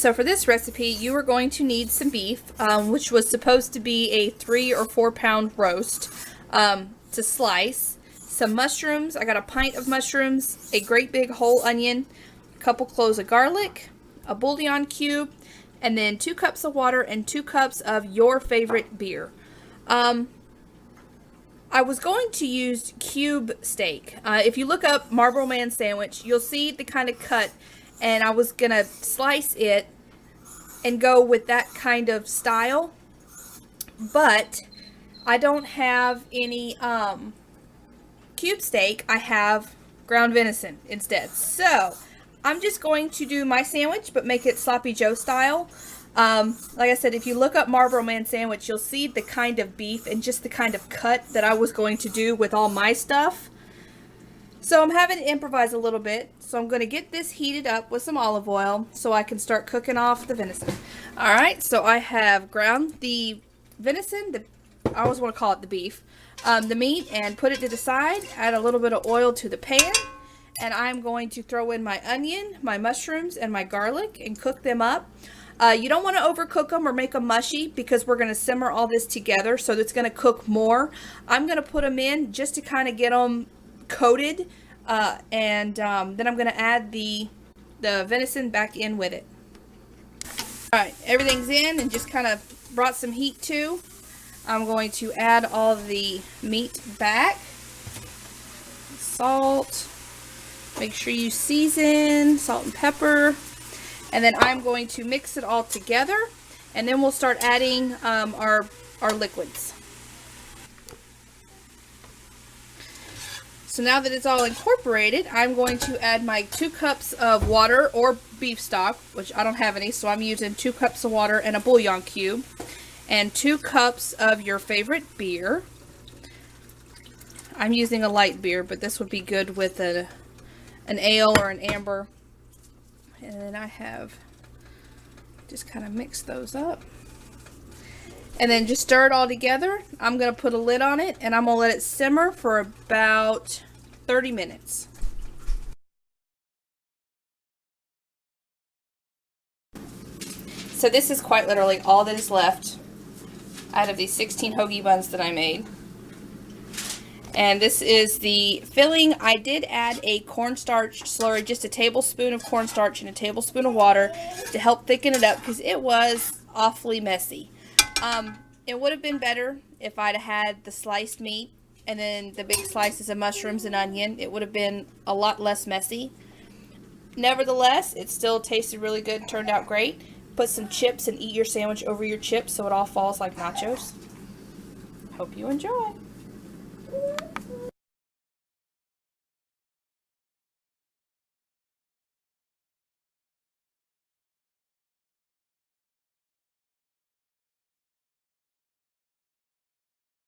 So for this recipe, you are going to need some beef, which was supposed to be a 3 or 4 pound roast, to slice. Some mushrooms. I got a pint of mushrooms, a great big whole onion, a couple cloves of garlic, a bouillon cube, and then 2 cups of water and 2 cups of your favorite beer. I was going to use cube steak. If you look up Marlboro Man sandwich, you'll see the kind of cut, and I was gonna slice it and go with that kind of style, but I don't have any cube steak. I have ground venison instead. So I'm just going to do my sandwich, but make it Sloppy Joe style. Like I said, if you look up Marlboro Man sandwich, you'll see the kind of beef and just the kind of cut that I was going to do with all my stuff. So I'm having to improvise a little bit. So I'm going to get this heated up with some olive oil so I can start cooking off the venison. Alright, so I have ground the venison, I always want to call it the beef, the meat, and put it to the side. Add a little bit of oil to the pan. And I'm going to throw in my onion, my mushrooms, and my garlic and cook them up. You don't want to overcook them or make them mushy because we're going to simmer all this together, so it's going to cook more. I'm going to put them in just to kind of get them coated, and then I'm going to add the venison back in with it. Alright, everything's in and just kind of brought some heat to. I'm going to add all the meat back. Salt. Make sure you season, salt and pepper. And then I'm going to mix it all together, and then we'll start adding our liquids. So now that it's all incorporated, I'm going to add my 2 cups of water or beef stock, which I don't have any, so I'm using 2 cups of water and a bouillon cube, and 2 cups of your favorite beer. I'm using a light beer, but this would be good with an ale or an amber. And then I have just kind of mix those up. And then just stir it all together. I'm going to put a lid on it, and I'm going to let it simmer for about 30 minutes. So this is quite literally all that is left out of these 16 hoagie buns that I made. And this is the filling. I did add a cornstarch slurry, just a tablespoon of cornstarch and a tablespoon of water to help thicken it up because it was awfully messy. It would have been better if I'd had the sliced meat and then the big slices of mushrooms and onion. It would have been a lot less messy. Nevertheless, it still tasted really good and turned out great. Put some chips and eat your sandwich over your chips so it all falls like nachos. Hope you enjoy.